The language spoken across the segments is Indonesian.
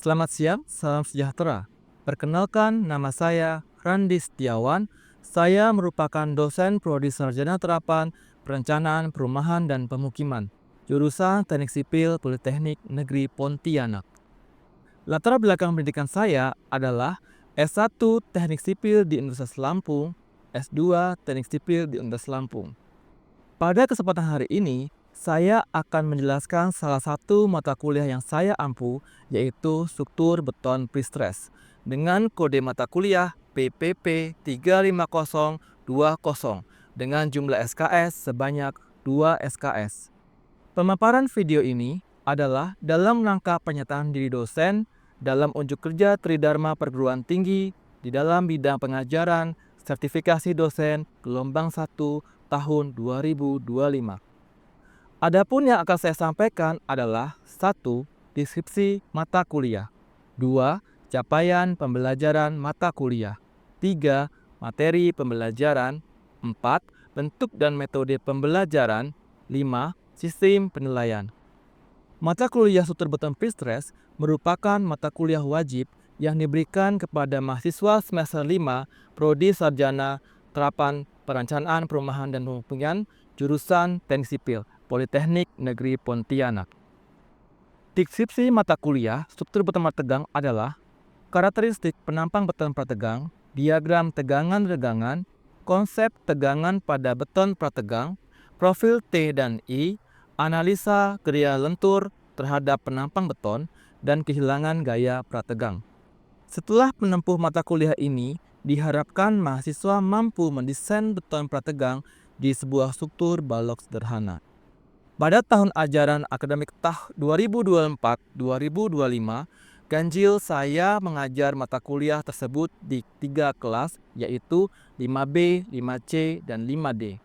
Selamat siang, salam sejahtera. Perkenalkan, nama saya Randi Setiawan. Saya merupakan dosen Prodi Sarjana Terapan Perencanaan Perumahan dan Pemukiman, jurusan Teknik Sipil Politeknik Negeri Pontianak. Latar belakang pendidikan saya adalah S1 Teknik Sipil di Universitas Lampung, S2 Teknik Sipil di Universitas Lampung. Pada kesempatan hari ini, saya akan menjelaskan salah satu mata kuliah yang saya ampu, yaitu struktur beton prestress, dengan kode mata kuliah PPP 35020 dengan jumlah SKS sebanyak 2 SKS. Pemaparan video ini adalah dalam rangka pernyataan diri dosen dalam unjuk kerja Tridharma Perguruan Tinggi di dalam bidang pengajaran sertifikasi dosen gelombang 1 tahun 2025. Adapun yang akan saya sampaikan adalah 1. Deskripsi mata kuliah, 2. Capaian pembelajaran mata kuliah, 3. Materi pembelajaran, 4. Bentuk dan metode pembelajaran, 5. Sistem penilaian. Mata kuliah struktur beton prestress merupakan mata kuliah wajib yang diberikan kepada mahasiswa semester 5 Prodi Sarjana Terapan Perencanaan Perumahan dan Pemukiman jurusan Teknik Sipil Politeknik Negeri Pontianak. Deskripsi mata kuliah struktur beton prategang adalah karakteristik penampang beton prategang, diagram tegangan-regangan, konsep tegangan pada beton prategang, profil T dan I, analisa gaya lentur terhadap penampang beton, dan kehilangan gaya prategang. Setelah menempuh mata kuliah ini, diharapkan mahasiswa mampu mendesain beton prategang di sebuah struktur balok sederhana. Pada tahun ajaran akademik 2024-2025, ganjil saya mengajar mata kuliah tersebut di 3 kelas, yaitu 5B, 5C, dan 5D.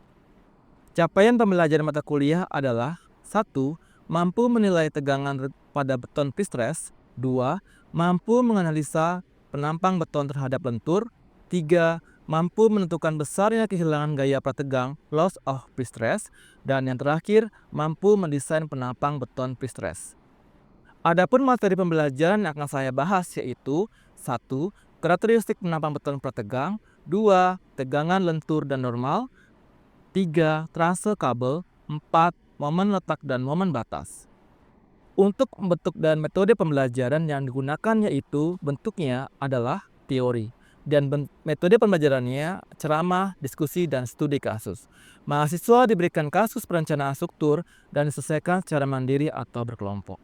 Capaian pembelajaran mata kuliah adalah 1. Mampu menilai tegangan pada beton prestress, 2. Mampu menganalisa penampang beton terhadap lentur, 3. Mampu menentukan besarnya kehilangan gaya prategang loss of prestress, dan yang terakhir, mampu mendesain penampang beton prestress. Adapun materi pembelajaran yang akan saya bahas yaitu 1. Karakteristik penampang beton prategang, 2. Tegangan lentur dan normal, 3. Trase kabel, 4. Momen letak dan momen batas. Untuk bentuk dan metode pembelajaran yang digunakan yaitu bentuknya adalah teori dan metode pembelajarannya ceramah, diskusi, dan studi kasus. Mahasiswa diberikan kasus perencanaan struktur dan diselesaikan secara mandiri atau berkelompok.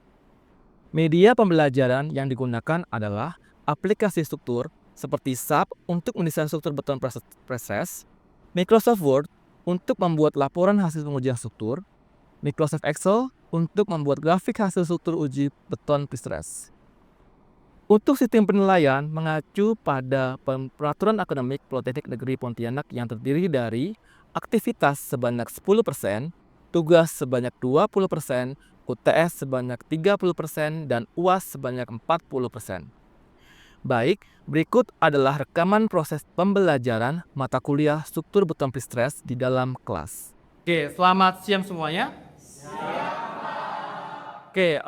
Media pembelajaran yang digunakan adalah aplikasi struktur seperti SAP untuk mendesain struktur beton prestress, Microsoft Word untuk membuat laporan hasil pengujian struktur, Microsoft Excel untuk membuat grafik hasil struktur uji beton prestress. Untuk sistem penilaian mengacu pada peraturan akademik Politeknik Negeri Pontianak yang terdiri dari aktivitas sebanyak 10%, tugas sebanyak 20%, UTS sebanyak 30%, dan UAS sebanyak 40%. Baik, berikut adalah rekaman proses pembelajaran mata kuliah struktur beton prestress di dalam kelas. Oke, selamat siang semuanya. Oke,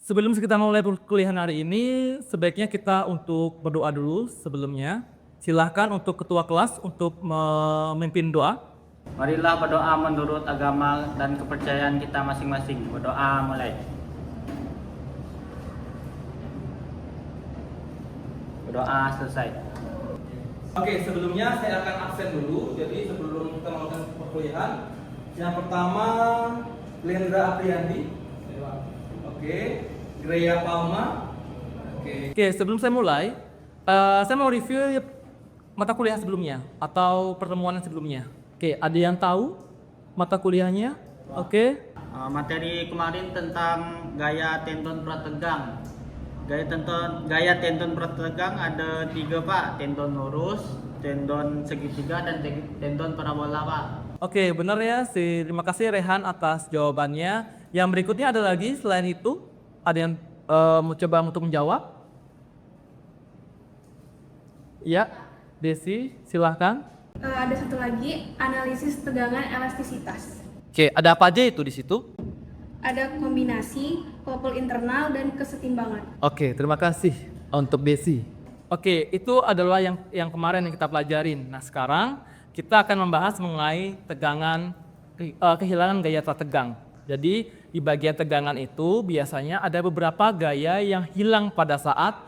sebelum kita mulai perkuliahan hari ini, sebaiknya kita untuk berdoa dulu sebelumnya. Silahkan untuk ketua kelas untuk memimpin doa. Marilah berdoa menurut agama dan kepercayaan kita masing-masing. Berdoa mulai. Berdoa selesai. Oke, sebelumnya saya akan absen dulu. Jadi sebelum kita melakukan perkuliahan, yang pertama Lendra Apriandi. Oke, Grea Palma. Oke, sebelum saya mulai, saya mau review mata kuliah sebelumnya atau pertemuan sebelumnya. Oke, ada yang tahu mata kuliahnya? Oke. Materi kemarin tentang gaya tendon prategang. Gaya tendon prategang ada 3 Pak, tendon lurus, tendon segitiga, dan tendon parabola Pak. Oke, benar ya. Terima kasih Rehan atas jawabannya. Yang berikutnya ada lagi selain itu, ada yang mau coba untuk menjawab? Ya, Desi, silahkan. Ada satu lagi, analisis tegangan elastisitas. Oke, ada apa aja itu di situ? ada kombinasi, couple internal, dan kesetimbangan. Oke, terima kasih untuk Desi. Oke, itu adalah yang kemarin yang kita pelajarin. Nah, sekarang kita akan membahas mengenai tegangan, kehilangan gaya tak tegang. Jadi, di bagian tegangan itu biasanya ada beberapa gaya yang hilang pada saat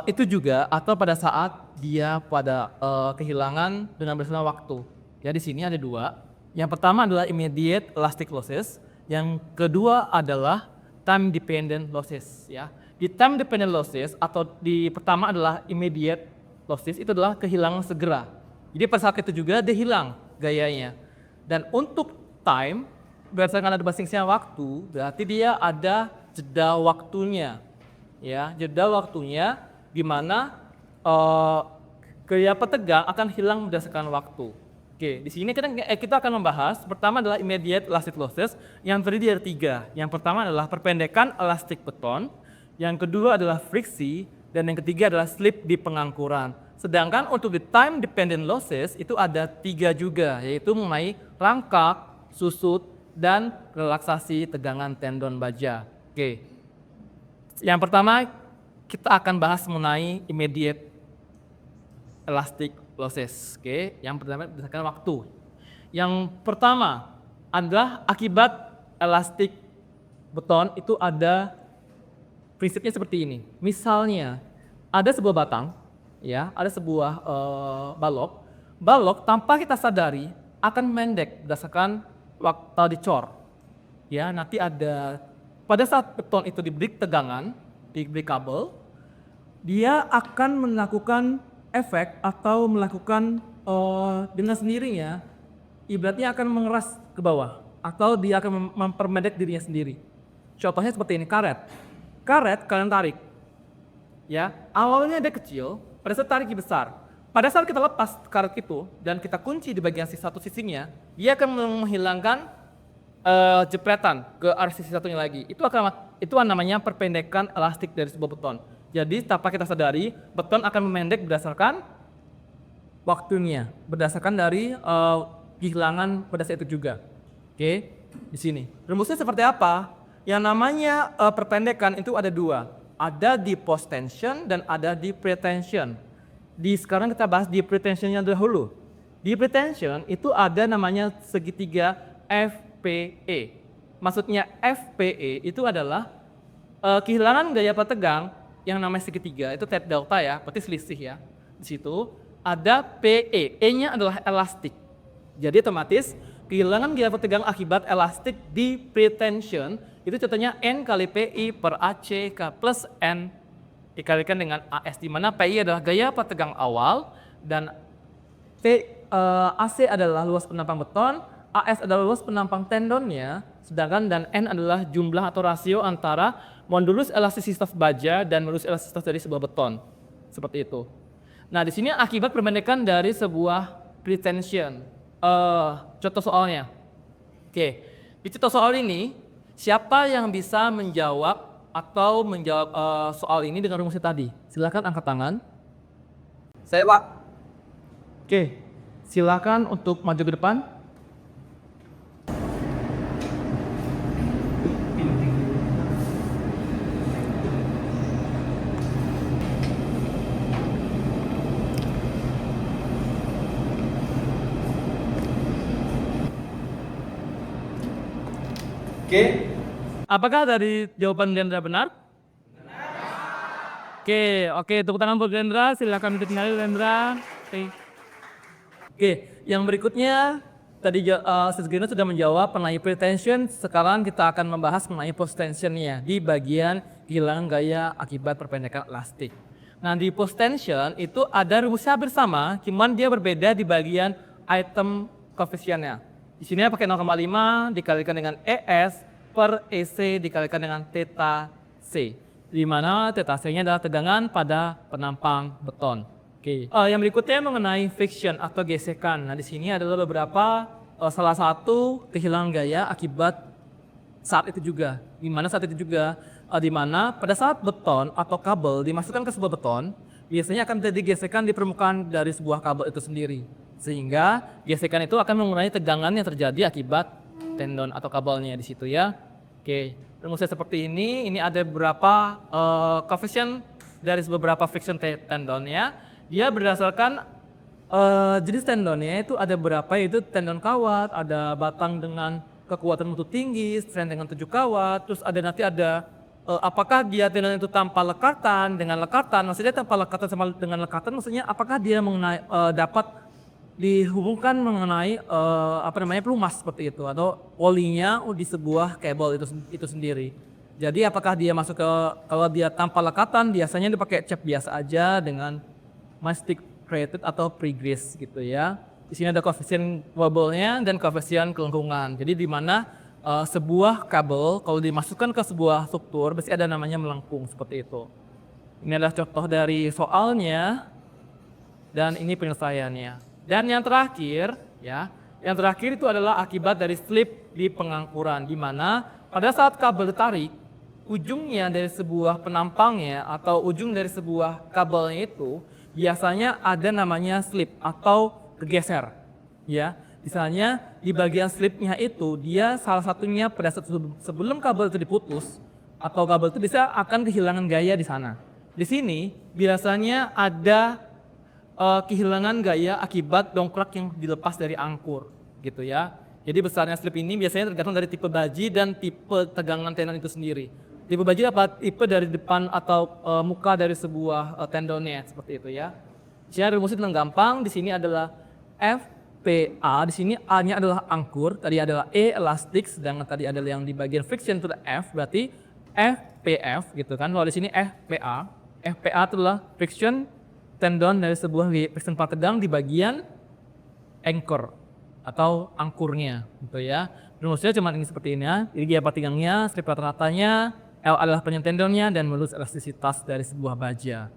itu juga atau pada saat dia pada kehilangan dengan berselang waktu. Ya, di sini ada dua. Yang pertama adalah immediate elastic losses. Yang kedua adalah time dependent losses, ya. Di time dependent losses atau di pertama adalah immediate losses, itu adalah kehilangan segera. Jadi pada saat itu juga dia hilang gayanya. Dan untuk time berdasarkan ada basisnya waktu, berarti dia ada jeda waktunya. Ya, jeda waktunya di mana gaya petegang akan hilang berdasarkan waktu. Oke, di sini kita akan membahas pertama adalah immediate elastic losses yang terdiri dari 3. Yang pertama adalah perpendekan elastik beton, yang kedua adalah friksi, dan yang ketiga adalah slip di pengangkuran. Sedangkan untuk the time dependent losses itu ada 3 juga, yaitu mengenai rangkak, susut, dan relaksasi tegangan tendon baja. Oke. Yang pertama kita akan bahas mengenai immediate elastic losses. Oke, yang pertama berdasarkan waktu. Yang pertama adalah akibat elastik beton itu ada prinsipnya seperti ini. Misalnya ada sebuah batang, ya, ada sebuah balok tanpa kita sadari akan mendek berdasarkan waktu dicor. Ya, nanti ada pada saat beton itu diberi tegangan, diberi kabel, dia akan melakukan efek atau melakukan dengan sendirinya, ibaratnya akan mengeras ke bawah atau dia akan mempermendek dirinya sendiri. Contohnya seperti ini, karet kalian tarik, ya, awalnya dia kecil, pada saat tarik besar. Pada saat kita lepas karet itu dan kita kunci di bagian satu sisinya, dia akan menghilangkan jepretan ke arah sisi satunya lagi. Itu namanya perpendekan elastik dari sebuah beton. Jadi tanpa kita sadari, beton akan memendek berdasarkan waktunya, berdasarkan dari kehilangan pada saat itu juga. Oke, di sini. Rumusnya seperti apa? Yang namanya perpendekan itu ada 2. Ada di post tension dan ada di pretension. Sekarang kita bahas di pretensionnya dahulu. Di pretension itu ada namanya segitiga FPE. Maksudnya FPE itu adalah kehilangan gaya petegang yang namanya segitiga, itu tet delta ya, berarti selisih ya. Di situ ada PE, E-nya adalah elastik. Jadi otomatis kehilangan gaya petegang akibat elastik di pretension itu contohnya N kali PI per AC plus N dikalikan dengan AS, di mana PI adalah gaya petegang awal dan AC adalah luas penampang beton, AS adalah luas penampang tendonnya, sedangkan dan N adalah jumlah atau rasio antara modulus elastisitas baja dan modulus elastisitas dari sebuah beton. Seperti itu. Nah, di sini akibat perpendekan dari sebuah pretension. Contoh soalnya. Oke, di contoh soal ini, siapa yang bisa menjawab atau menjawab soal ini dengan rumusnya tadi? Silakan angkat tangan. Saya, Pak. Oke, silakan untuk maju ke depan. Oke. Apakah dari jawaban Gendra benar? Benar. Oke, tepuk tangan buat Gendra. Silakan ditinggali Gendra. Oke, yang berikutnya tadi Sis Gendra sudah menjawab mengenai pretension. Sekarang kita akan membahas mengenai post tensionnya di bagian kehilangan gaya akibat perpendekan elastik. Nah, di post tension itu ada rumusnya bersama, cuman dia berbeda di bagian item koefisiennya. Di sini pakai 0,5 dikalikan dengan ES per EC dikalikan dengan theta C. Di mana theta C-nya adalah tegangan pada penampang beton. Oke. Yang berikutnya mengenai friction atau gesekan. Nah, di sini adalah beberapa salah satu kehilangan gaya akibat saat itu juga. Di mana saat itu juga di mana pada saat beton atau kabel dimasukkan ke sebuah beton, biasanya akan terjadi gesekan di permukaan dari sebuah kabel itu sendiri. Sehingga gesekan itu akan mengurangi tegangan yang terjadi akibat tendon atau kabelnya di situ ya. Oke, rumusnya seperti ini. Ini ada beberapa coefficient dari beberapa friction tendon ya. Dia berdasarkan jenis tendonnya itu ada berapa, yaitu tendon kawat, ada batang dengan kekuatan mutu tinggi, strength dengan 7 kawat, terus nanti ada apakah dia tendon itu tanpa lekatan, dengan lekatan, maksudnya tanpa lekatan sama dengan lekatan, maksudnya apakah dia mengenai, dapat dihubungkan mengenai pelumas seperti itu, atau polinya di sebuah kabel itu sendiri. Jadi apakah dia masuk ke, kalau dia tanpa lekatan biasanya dipakai cap biasa aja dengan mastic created atau pre-grease gitu ya. Di sini ada koefisien wobble-nya dan koefisien kelengkungan. Jadi di mana sebuah kabel kalau dimasukkan ke sebuah struktur pasti ada namanya melengkung seperti itu. Ini adalah contoh dari soalnya dan ini penyelesaiannya. Dan yang terakhir ya, yang terakhir itu adalah akibat dari slip di pengangkuran, di mana pada saat kabel ditarik, ujungnya dari sebuah penampangnya atau ujung dari sebuah kabelnya itu biasanya ada namanya slip atau bergeser ya. Misalnya di bagian slipnya itu dia salah satunya pada saat sebelum kabel itu diputus atau kabel itu bisa akan kehilangan gaya di sana. Di sini biasanya ada kehilangan gaya akibat dongkrak yang dilepas dari angkur gitu ya. Jadi besarnya slip ini biasanya tergantung dari tipe baji dan tipe tegangan tendon itu sendiri. Tipe baji apa? Tipe dari depan atau muka dari sebuah tendonnya seperti itu ya. Jadi rumusnya dengan gampang. Di sini adalah FPA, di sini A-nya adalah angkur, tadi adalah E elastic, sedangkan tadi adalah yang di bagian friction itu F, berarti FPF gitu kan. Kalau di sini FPA, FPA itu adalah friction tendon dari sebuah friction tegang di bagian anchor atau angkurnya gitu ya. Rumusnya cuma ini seperti ini ya. Jadi gaya tegangnya, strip rata-ratanya, L adalah panjang tendonnya dan modulus elastisitas dari sebuah baja.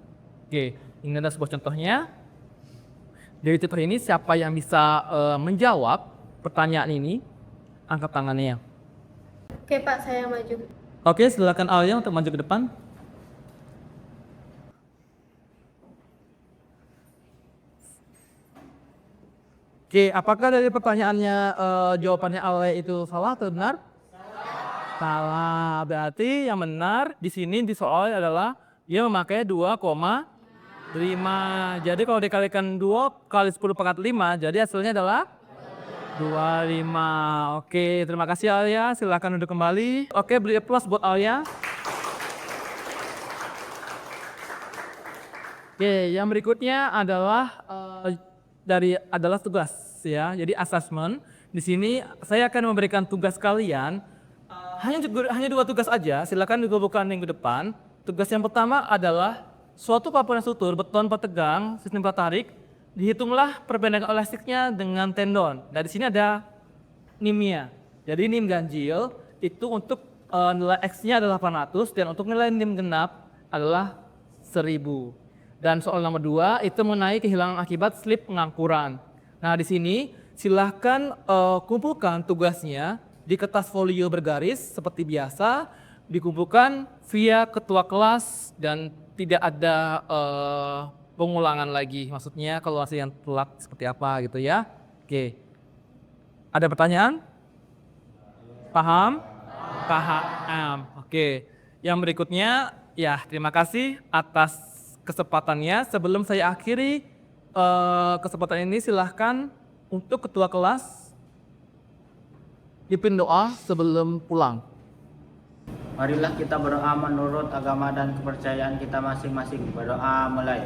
Oke, ini adalah sebuah contohnya. Dari tutor ini siapa yang bisa menjawab pertanyaan ini? Angkat tangannya. Oke Pak, saya maju. Oke, silakan Alia untuk maju ke depan. Oke, apakah dari pertanyaannya jawabannya Alia itu salah atau benar? Salah. Berarti yang benar di sini di soal adalah dia memakai 2,5. Jadi kalau dikalikan 2 kali 10 pangkat 5, jadi hasilnya adalah 25. Oke, terima kasih Alia. Silakan duduk kembali. Oke, beri plus buat Alia. Oke, yang berikutnya adalah adalah tugas ya. Jadi assessment. Di sini saya akan memberikan tugas kalian hanya 2 tugas aja. Silakan digabungkan minggu depan. Tugas yang pertama adalah suatu paparan struktur beton petegang sistem tarik, dihitunglah perpendekan elastiknya dengan tendon. Nah di sini ada NIM-nya. Jadi NIM ganjil itu untuk nilai X-nya adalah 800 dan untuk nilai NIM genap adalah 1000. Dan soal nomor 2 itu mengenai kehilangan akibat slip pengangkuran. Nah di sini silahkan kumpulkan tugasnya di kertas folio bergaris seperti biasa, dikumpulkan via ketua kelas dan tidak ada pengulangan lagi. Maksudnya kalau hasil yang telat seperti apa gitu ya. Oke. Ada pertanyaan? Paham? Paham. Oke. Yang berikutnya ya terima kasih atas kesempatannya. Sebelum saya akhiri kesempatan ini silahkan untuk ketua kelas dipimpin doa sebelum pulang. Marilah kita berdoa menurut agama dan kepercayaan kita masing-masing. Berdoa mulai.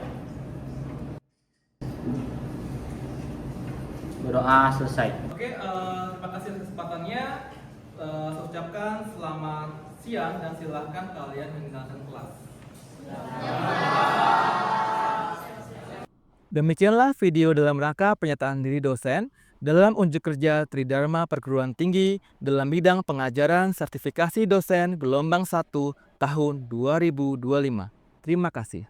Berdoa selesai. Oke, terima kasih atas kesempatannya. Saya ucapkan selamat siang dan silahkan kalian meninggalkan kelas. Demikianlah video dalam rangka pernyataan diri dosen dalam unjuk kerja Tridharma Perguruan Tinggi dalam bidang pengajaran sertifikasi dosen gelombang 1 tahun 2025. Terima kasih.